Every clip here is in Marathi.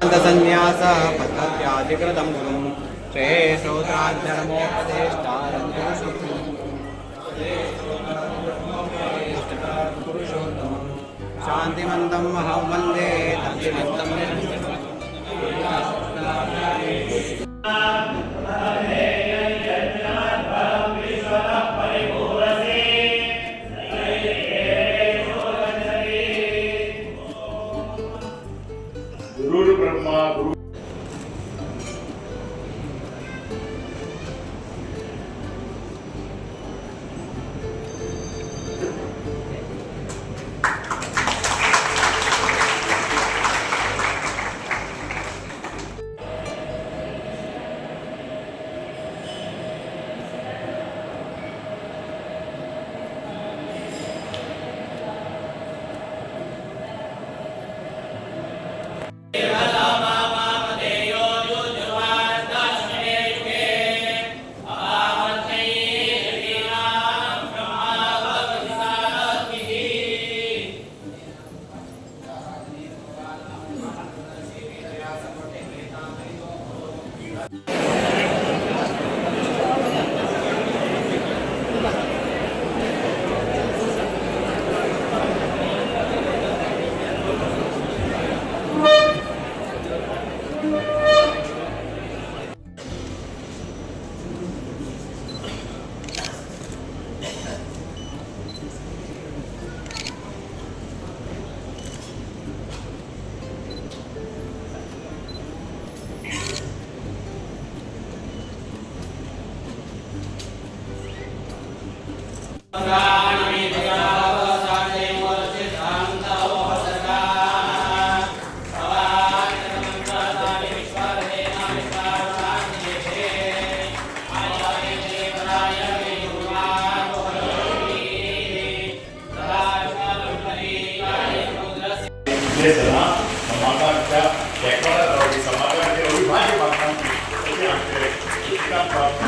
संन्यास पद्धत्याधिकृतं गुरुं श्रेयश्रोत्राध्यर्मोपदेष्टारं पुरुषोत्तमं शान्तिमन्तं अहं वन्दे तन्मन्तं गुरु ब्रह्मा गुरु समाजाच्या एखाद्या समाजाचे अविभाज्य भागांची आमचे शिक्षण प्राप्त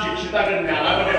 शिक्षिताकडे ज्ञानाकडे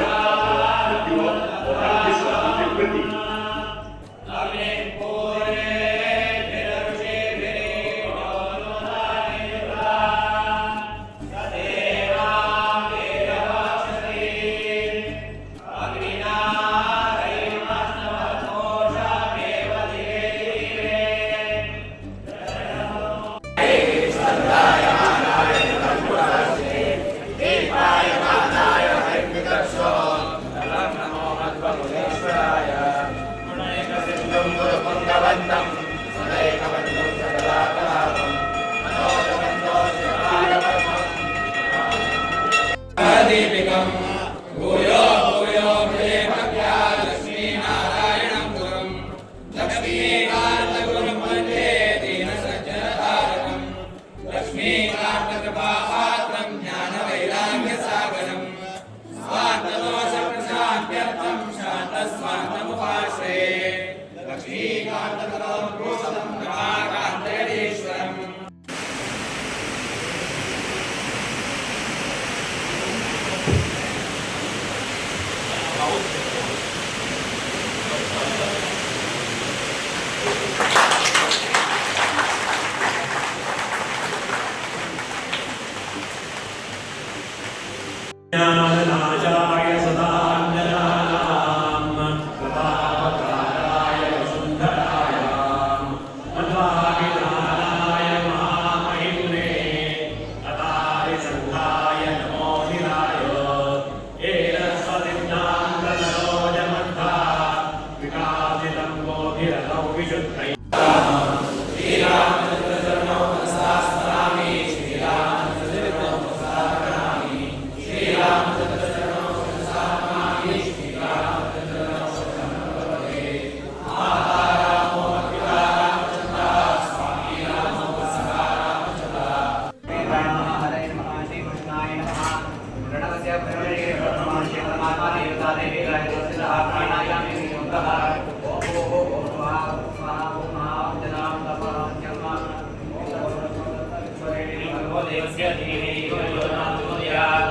देवस्य धीमहि धियो यो न प्रचोदयात्।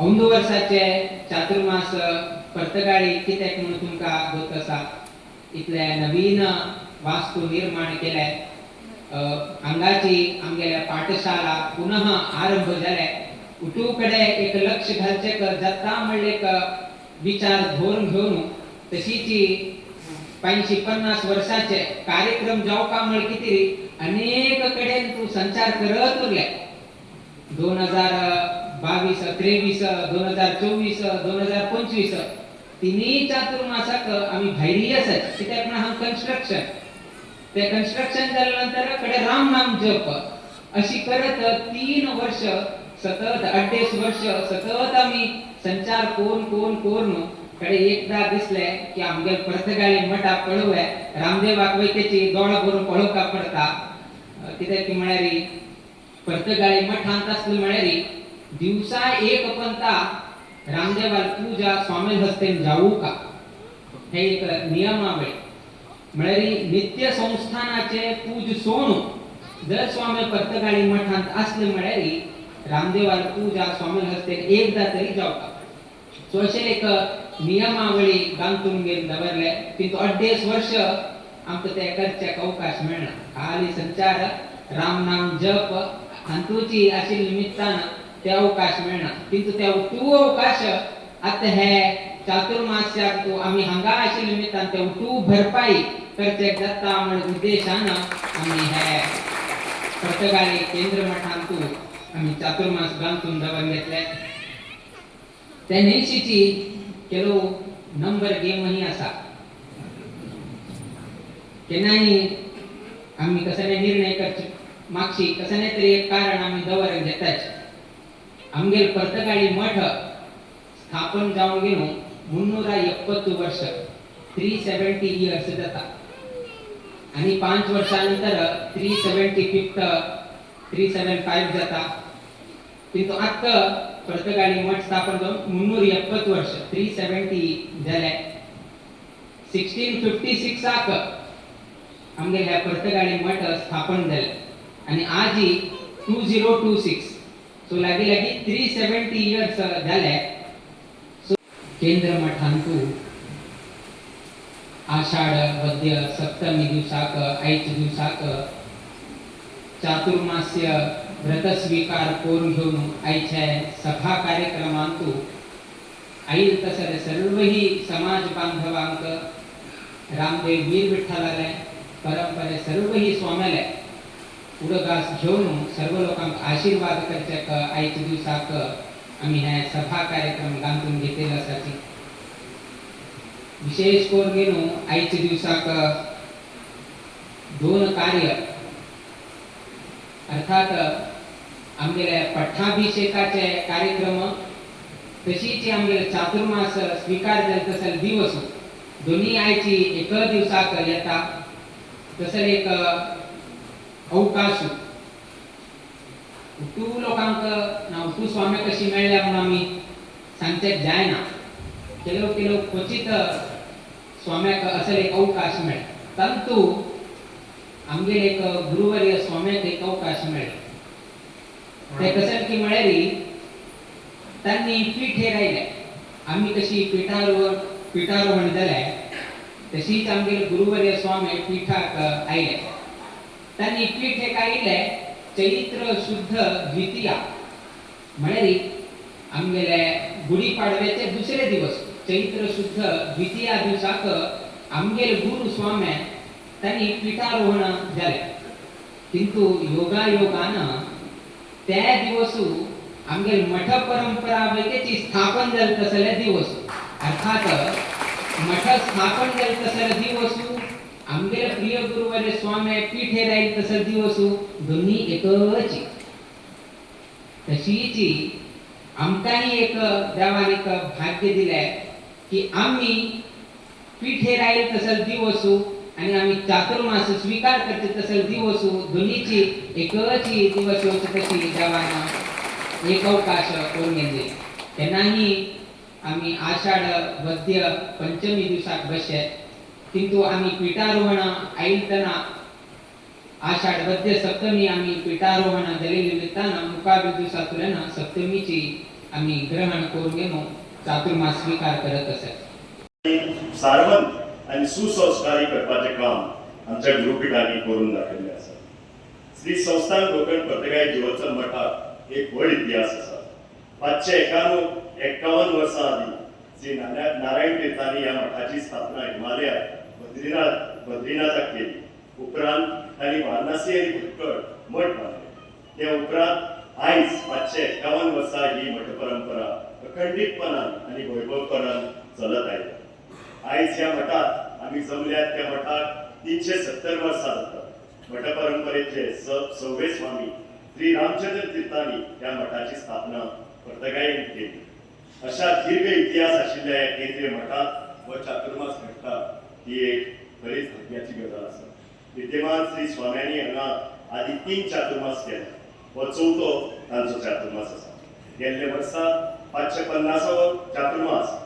औंद वर्षाचे चातुर्मास परतगाळी कित्याक म्हणून तुमका होत असा इथल्या नवीन वास्तू निर्माण केल्याय हांगाची आमगेल्या पाठशाला पुनः आरंभ जाल्या उठूकडे एक लक्ष घालचे जाता म्हणले विचार धोरण घेऊन तशीची 50 वर्षाचे कार्यक्रम जावका म्हण किती अनेक कडेन तू संचार करत उरले 2022 23 2024 2025 तिन्ही चातुर्मासाक आम्ही भायरी आसात कित्याक म्हणून हा कन्स्ट्रक्शन ते कन्स्ट्रक्शन झाल्यानंतर कडे राम नाम जप अशी करत 3 वर्ष सतत 28 वर्ष सतत आम्ही संचार कोण कडे एकदा दिसले की आमगे परतगाळी मठा पळवय रामदेवाक वैतेची दोळ भरून पळोवका पडता कित्याक की म्हळ्यारी परतगाळी मठांत असले म्हळ्यारी दिवसा एक पंता रामदेवाल पूजा स्वामी हस्तेन जाऊ का हे एक नियमावळी म्हळ्यारी नित्य संस्थानाचे पूज सोडून जर स्वामी परतगाळी मठांत असले म्हळ्यारी रामदेवाल पूजा स्वामी हस्तेन एकदा तरी जावका सो अशें एक नियमावळी बांधून घेवन दवरले किंतु 28 वर्ष आमकां ते करच्याक अवकाश मेळना खाली संचार राम नाम जप हांतूची आशिल्ल्या निमित्तान ते अवकाश मेळना किंतु ते तू अवकाश आतां हे चातुर्मास्याक तू आमी हांगा आशिल्ल्या निमित्तान ते तू भरपाई करचेक जाता म्हण उद्देशान आमी हे परतगाळी केंद्र मठांत तू आमी चातुर्मास बांधून दवरून घेतले ते नेशीची केलो नंबर गेमही आसा केन्नाय आमी कसले निर्णय करचे मागची कसले तरी एक कारण आमी दवरून घेताच आमगे परतगाळी मठ स्थापन जावन गेलो 370 वर्ष 370 इयर्स जाता आणि 5 वर्षानंतर 375 जाता किंतु आता परतगाळी मठ स्थापन जावन 370 वर्ष 370 झाले 1656 आमगे ह्या परतगाळी मठ स्थापन झाले आणि आजही 2026 सो लागी 370 इयर्स झाले केंद्र मठांतू आषाढ वद्य सप्तमी दिवसाक आयच दिवसाक चातुर्मास्य व्रत स्वीकार करून घेऊन आयच्या सभा कार्यक्रमांतू आईल तसले सर्वही समाज बांधवांक रामदेव वीर विठ्ठलाले परंपरे सर्वही स्वाम्याले उडगास घेऊन सर्व लोकांक आशीर्वाद करच्याक आयच्या दिवसाक आम्ही हे सभा कार्यक्रम बांधून घेतलेला आसाची विशेष करून गेलो आयच्या दिवसाक 2 कार्य अर्थात आमगेले पट्टाभिषेकाचे कार्यक्रम तशीच आमगेले चातुर्मास स्वीकार जाले तसले दिवस दोन्ही आयची एक दिवसाक येता तसले एक अवकाश तू लोकांक ना तू स्वामी कशी मेळ्ळ्या म्हणून आमी सांगचेक जायना केलो क्वचित स्वाम्याक असले एक अवकाश मेळ्ळा परंतु आमगे एक गुरुवर्य स्वाम्याक एक अवकाश मेळ्ळा ते कशें की म्हळ्यारी त्यांनी पीठे राहिले आम्ही कशी पिठारोहण जाले तशीच आमगे गुरुवर्य स्वामी पीठाक आयले त्यांनी पीठे आयले चैत्र शुद्ध द्वितीया म्हळ्यारी आमगेले गुढी पाडव्याचे दुसरे दिवस चैत्र शुद्ध द्वितीया दिवसाक आमगेले गुरु स्वामी त्यांनी पीठारोहण झाले किंतु योगायोगान त्या दिवसू आमगे मठ परंपरा वैकेची स्थापन जाल तसले दिवस अर्थात मठ स्थापन जाल तसले दिवस आमगे प्रिय गुरुवारे स्वामी पीठे राहील तसले दिवस दोन्ही एकच तशीची आमकाही एक देवाने एक भाग्य दिलंय की आम्ही पीठे राहील तसले दिवस आणि आम्ही चातुर्मास स्वीकार करते तसले दिवस दोन्हीची एकच दिवस होत तशी देवाना एक अवकाश करून घेतले त्यांनाही आम्ही आषाढ वद्य पंचमी दिवसाक बसले किंतु आम्ही पीठारोहण आयतना आषाढ वद्य सप्तमी आम्ही पीठारोहण झाले निमित्तानं मुकाबी दिवसातून सप्तमीची आम्ही ग्रहण करून घेऊन चातुर्मास स्वीकार करत असत सारवंत आणि सुसंस्कारी करपाचे काम आमच्या गुरुपीठांनी करून दाखवले आसा. श्री संस्थान गोकर्ण पर्तगाय जिवोत्सव मठात एक व्हड इतिहास आसा. 551 वर्सां आदी श्री नारायण तीर्थांनी ह्या मठाची स्थापना हिमालयात बद्रीनाथाक केली. उपरांत तांणी वाराणसी आनी भटकळ मठ बांदले. ते उपरांत आयज 551 वर्सां ही मठ परंपरा अखंडीतपणान आणि वैभवपणान चलत आयल्या. आयज ह्या मठात आम्ही जमल्यात त्या मठाक 370 वर्सां जातात. मठ परंपरेतले 6वे स्वामी श्री रामचंद्र तीर्थांनी ह्या मठाची स्थापना पर्तगायेन केली. अशा दीर्घ इतिहास आशिल्ल्या ह्या केंद्रीय मठात व चातुर्मास घडटा ही एक खरीच भाग्याची गजाल आसा. विद्यमान श्री स्वाम्यांनी हांगा आदी 3 चातुर्मास केले व 4थो तांचो चातुर्मास आसा. गेल्ले वर्सा 550वो चातुर्मास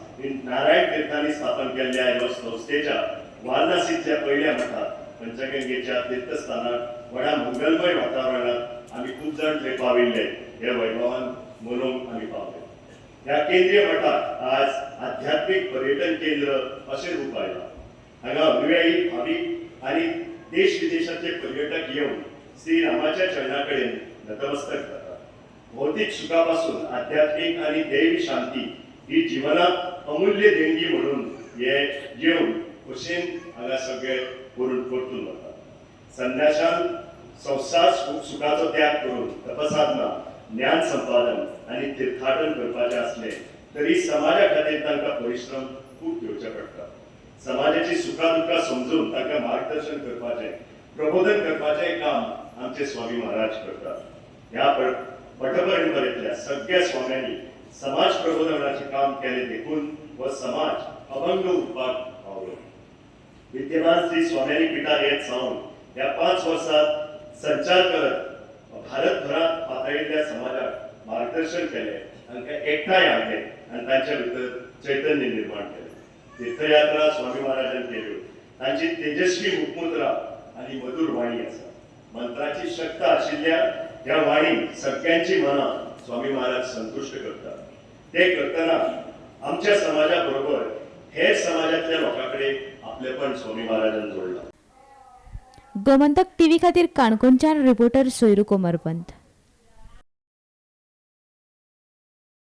नारायण तीर्थांनी स्थापन केल्ल्या ह्या संस्थेच्या वाराणसीतल्या पहिल्या मठात पंचगंगेच्या तीर्थस्थानाक व्हडा मंगलमय वातावरणात आम्ही खूप जण थंय पाविल्ले हे वैभवान मनोवंक आम्ही पावले. ह्या केंद्रीय मठाक आज आध्यात्मिक पर्यटन केंद्र अशें रूप आयलां. हांगा अनुयायी भाविक आनी देश विदेशातले पर्यटक येवन श्री रामाच्या चरणा कडेन नतमस्तक जातात. भौतिक सुखापासून आध्यात्मिक आणि दैवी शांती ही जीवनात अमूल्य देणगी म्हणून हे येवन खुशेन हांगा सगळे करून परतून वतात. संन्याशान संसार सुखाचो त्याग करून तपसाधना ज्ञान संपादन आणि तीर्थाटन करपाचे असले तरी समाजा खातीर तांकां परिश्रम खूप घेवचे पडटा. समाजाची सुखादुखां समजून तांकां मार्गदर्शन करपाचें प्रबोधन करपाचें काम आमचे स्वामी महाराज करतात. ह्या पठपरंपरेतल्या सगळ्या स्वाम्यांनी समाज प्रबोधनाचे काम केले देखून व समाज अभंग उरपाक पावलो. विद्यमान श्री स्वाम्यांनी पिठार येत सावन ह्या 5 वर्सात संचार करत भारतभरात पातळीतल्या समाजाक मार्गदर्शन केले, तांकां एकठांय हाडले आनी तांच्या भितर चैतन्य निर्माण केले. तीर्थयात्रा स्वामी महाराजांनी केल्यो. तांची तेजस्वी मुखमुद्रा आनी मधुर वाणी आसा. मंत्राची शक्त आशिल्ल्या ह्या वाणी सगळ्यांची मनां स्वामी महाराज संतुष्ट करतात. ते करतना आमच्या समाजा बरोबर हेर समाजातल्या लोकांकडे आपलेपण स्वामी महाराजांनी जोडला. गोमंतक टीव्ही खातीर काणकोणच्यान रिपोर्टर सोयरू कोमरपंत.